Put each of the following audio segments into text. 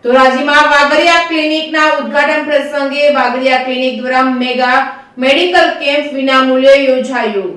ધોરાજીમાં વાઘરિયા ક્લિનિકના ઉદ્ઘાટન પ્રસંગે વાઘરિયા ક્લિનિક દ્વારા મેગા મેડિકલ કેમ્પ વિનામૂલ્યે યોજાયો।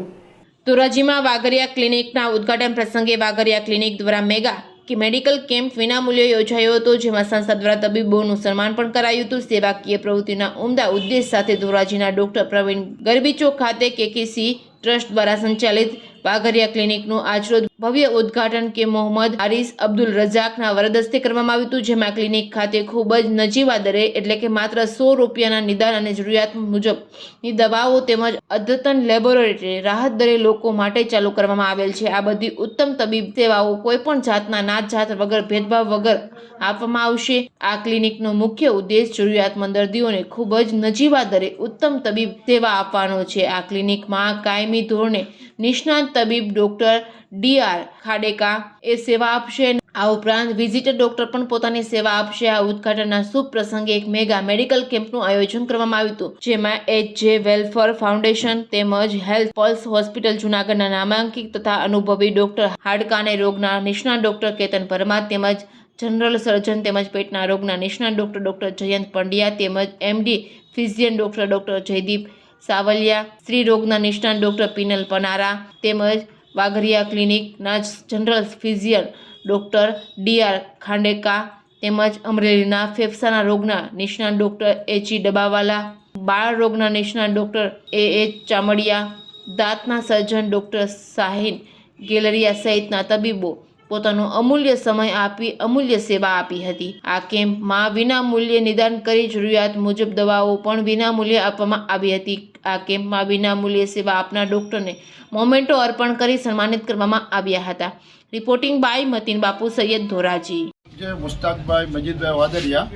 ધોરાજીમાં વાઘરિયા ક્લિનિકના ઉદ્ઘાટન પ્રસંગે વાઘરિયા ક્લિનિક દ્વારા મેગા મેડિકલ કેમ્પ વિનામૂલ્યે યોજાયો હતો, જેમાં સંસ્થા દ્વારા તબીબોનું સન્માન પણ કરાયું હતું। સેવાકીય પ્રવૃત્તિના ઉમદા ઉદ્દેશ સાથે ધોરાજીના ડોક્ટર પ્રવીણ ગરબીચોક ખાતે કેકેસી ટ્રસ્ટ દ્વારા સંચાલિત વાઘરિયા ક્લિનિકનું આજરોજ ભવ્ય ઉદ્ઘાટન કે મોહમ્મદ હારિસ અબ્દુલ રઝાકના વરદસ્તે કરવામાં આવ્યું હતું, જેમાં ક્લિનિક ખાતે ખૂબ જ નજીવા દરે એટલે કે માત્ર 100 રૂપિયાના નિદાન અને જરૂરિયાત મુજબની દવાઓ તેમજ અદ્યતન લેબોરેટરી રાહત દરે લોકો માટે ચાલુ કરવામાં આવેલ છે। આ બધી ઉત્તમ તબીબ સેવાઓ કોઈપણ જાતના નાત જાત વગર ભેદભાવ વગર આપવામાં આવશે। આ ક્લિનિકનો મુખ્ય ઉદ્દેશ જરૂરિયાતમંદ દર્દીઓને ખૂબ જ નજીવા દરે ઉત્તમ તબીબ સેવા આપવાનો છે। આ ક્લિનિકમાં કાયમી ધોરણે નિષ્ણાત તબીબ ડોક્ટર ડી.આર. ખાડેકા એ સેવા આપશે। આ ઉપરાંત વિઝિટર ડોક્ટર પણ પોતાની સેવા આપશે। આ ઉદ્ઘાટનના શુભ પ્રસંગે એક મેગા મેડિકલ કેમ્પનું આયોજન કરવામાં આવ્યું હતું, જેમાં એચ.જે. વેલફેર ફાઉન્ડેશન તેમજ હેલ્થ પલ્સ હોસ્પિટલ જૂનાગઢના નામાંકિત તથા અનુભવી ડોક્ટર હાડકા અને રોગના નિષ્ણાત ડોક્ટર કેતન પરમાર તેમજ જનરલ સર્જન તેમજ પેટના રોગના નિષ્ણાત ડોક્ટર જયંત પંડ્યા તેમજ એમડી ફિઝિયન ડોક્ટર જયદીપ સાવલિયા, સ્ત્રી રોગના નિષ્ણાત ડોક્ટર પિનલ પનારા તેમજ વાઘરિયા ક્લિનિકના જનરલ ફિઝિયન ડોક્ટર ડી.આર. ખાંડેકા તેમજ અમરેલીના ફેફસાના રોગના નિષ્ણાત ડોક્ટર એચ.ઈ. ડબાવાલા, બાળ રોગના નિષ્ણાત ડોક્ટર એ.એચ. ચામડિયા, દાંતના સર્જન ડોક્ટર શાહીન ગેલરિયા સહિતના તબીબો પોતાનો અમૂલ્ય સમય આપી અમૂલ્ય સેવા આપી હતી। આ કેમ્પમાં વિનામૂલ્યે નિદાન કરી જરૂરિયાત મુજબ દવાઓ પણ વિનામૂલ્યે આપવામાં આવી હતી। આ કેમ્પમાં વિનામૂલ્યે સેવા આપનાર ડોક્ટરને મોમેન્ટો અર્પણ કરી સન્માનિત કરવામાં આવ્યા હતા। રિપોર્ટિંગ બાય મતીન બાપુ સૈયદ, ધોરાજી। જે મુસ્તાકભાઈ મજીદભાઈ વાદરિયા,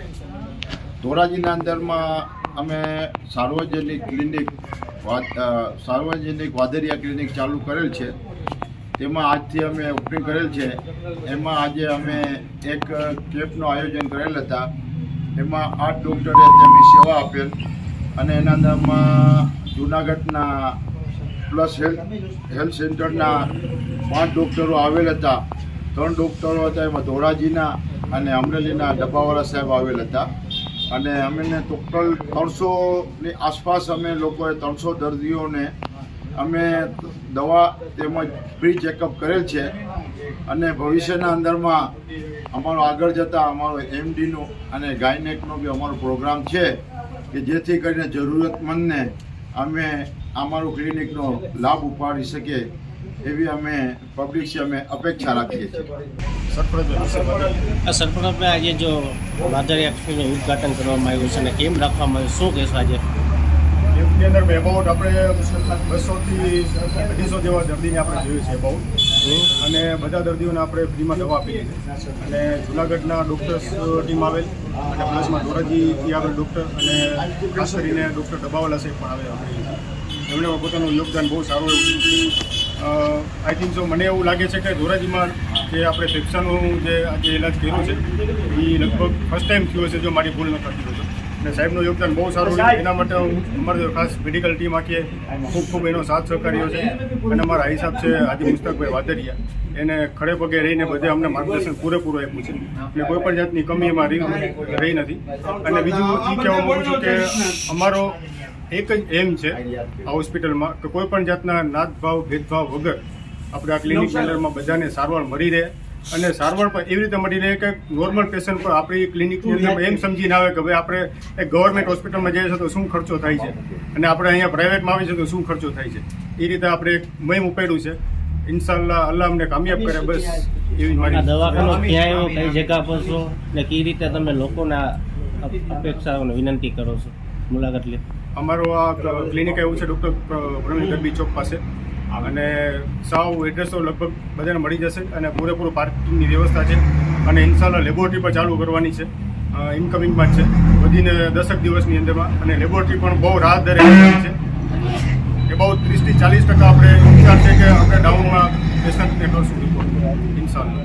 ધોરાજીના અંદરમાં અમે સાર્વજનિક વાદરિયા ક્લિનિક ચાલુ કરેલ છે। તેમાં આજથી અમે ઓપનિંગ કરેલ છે। એમાં આજે અમે એક કેમ્પનું આયોજન કરેલ હતા। એમાં 8 ડૉક્ટરે તેમની સેવા આપેલ અને એના અંદરમાં જૂનાગઢના પ્લસ હેલ્થ સેન્ટરના 5 ડૉક્ટરો આવેલ હતા। 3 ડૉક્ટરો હતા, એમાં ધોરાજીના અને અમરેલીના ડબ્બાવાળા સાહેબ આવેલ હતા। અને અમને ટોટલ 300ની આસપાસ અમે લોકોએ 300 દર્દીઓને અમે દવા તેમજ ફ્રી ચેકઅપ કરેલ છે। અને ભવિષ્યના અંદરમાં અમારો આગળ જતાં અમારો એમડીનો અને ગાયનેકનો બી અમારો પ્રોગ્રામ છે કે જેથી કરીને જરૂરિયાતમંદને અમે અમારું ક્લિનિકનો લાભ ઉપાડી શકીએ એવી અમે પબ્લિકથી અમે અપેક્ષા રાખીએ છીએ। સરપંચ આજે જો વાઘરિયા ક્લિનિકનું ઉદ્ઘાટન કરવામાં આવ્યું છે અને કેમ રાખવામાં આવ્યું, શું કહેશો આજે? એમની અંદર એબાઉટ આપણે 200થી 250 જેવા દર્દીને આપણે જોયું છે એબાઉટ, અને બધા દર્દીઓને આપણે ફ્રીમાં દવા આપી છે। અને જૂનાગઢના ડૉક્ટર્સ ટીમ આવેલ અને પ્લસમાં ધોરાજીથી આવેલ ડૉક્ટર અને ખાસ કરીને ડૉક્ટર ડબાવાલા સાહેબ પણ આવેલ, એમણે પોતાનું યોગદાન બહુ સારું આઈ થિંક સો મને એવું લાગે છે કે ધોરાજીમાં જે આપણે ફેફસાનું જે આજે ઇલાજ કર્યો છે એ લગભગ ફર્સ્ટ ટાઈમ થયો છે, જો મારી ભૂલ ન કરતી હોય તો। અને સાહેબનું યોગદાન બહુ સારું છે, એના માટે અમારી ખાસ મેડિકલ ટીમ આખીએ ખૂબ એનો સાથ સહકાર્યો છે। અને અમારા હિસાબ છે આજે મુસ્તાકભાઈ વાદરિયા, એને ખડે પગે રહીને બધે અમને માર્ગદર્શન પૂરેપૂરું આપ્યું છે અને કોઈ પણ જાતની કમી એમાં રહી નથી। અને બીજું એ કહેવા માગું છું કે અમારો એક જ એમ છે આ હોસ્પિટલમાં કે કોઈ પણ જાતના નાતભાવ ભેદભાવ વગર આપણે આ ક્લિનિકની અંદરમાં બધાને સારવાર મળી રહે, અને સારવાર પણ એવી રીતે મળી રહે કે નોર્મલ પેશન્ટ પર આપણી ક્લિનિકની અંદર એમ સમજીને આવે કે ભાઈ આપણે એક ગવર્મેન્ટ હોસ્પિટલમાં જઈએ છીએ તો શું ખર્ચો થાય છે અને આપણે અહીંયા પ્રાઇવેટમાં આવી છે તો શું ખર્ચો થાય છે, એ રીતે આપણે એક મહિમ ઉપાડ્યું છે। ઇન્શાલ્લાહ અલ્લાહ અમને કામયાબ કરે, બસ એવી મારી દવાખાનો ક્યાં આવ્યો, કઈ જગ્યા પર છો ને કઈ રીતે તમે લોકોના અપેક્ષાઓને વિનંતી કરો છો મુલાકાત લે? અમારો આ ક્લિનિક એવું છે ડૉક્ટર પ્રવીણ ગરબી ચોક પાસે, અને સાવ એડ્રેસો લગભગ બધાને મળી જશે અને પૂરેપૂરું પાર્કિંગની વ્યવસ્થા છે। અને ઇન્શાલ્લાહ લેબોરેટરી પણ ચાલુ કરવાની છે, ઇનકમિંગમાં જ છે વધીને 10 દિવસની અંદરમાં, અને લેબોરેટરી પણ બહુ રાહત દરે છે કે બહુ 30થી 40% આપણે વિચાર છે કે આપણે ડાઉનમાં પેશન્ટને કરશું ઇન્શાલ્લાહ।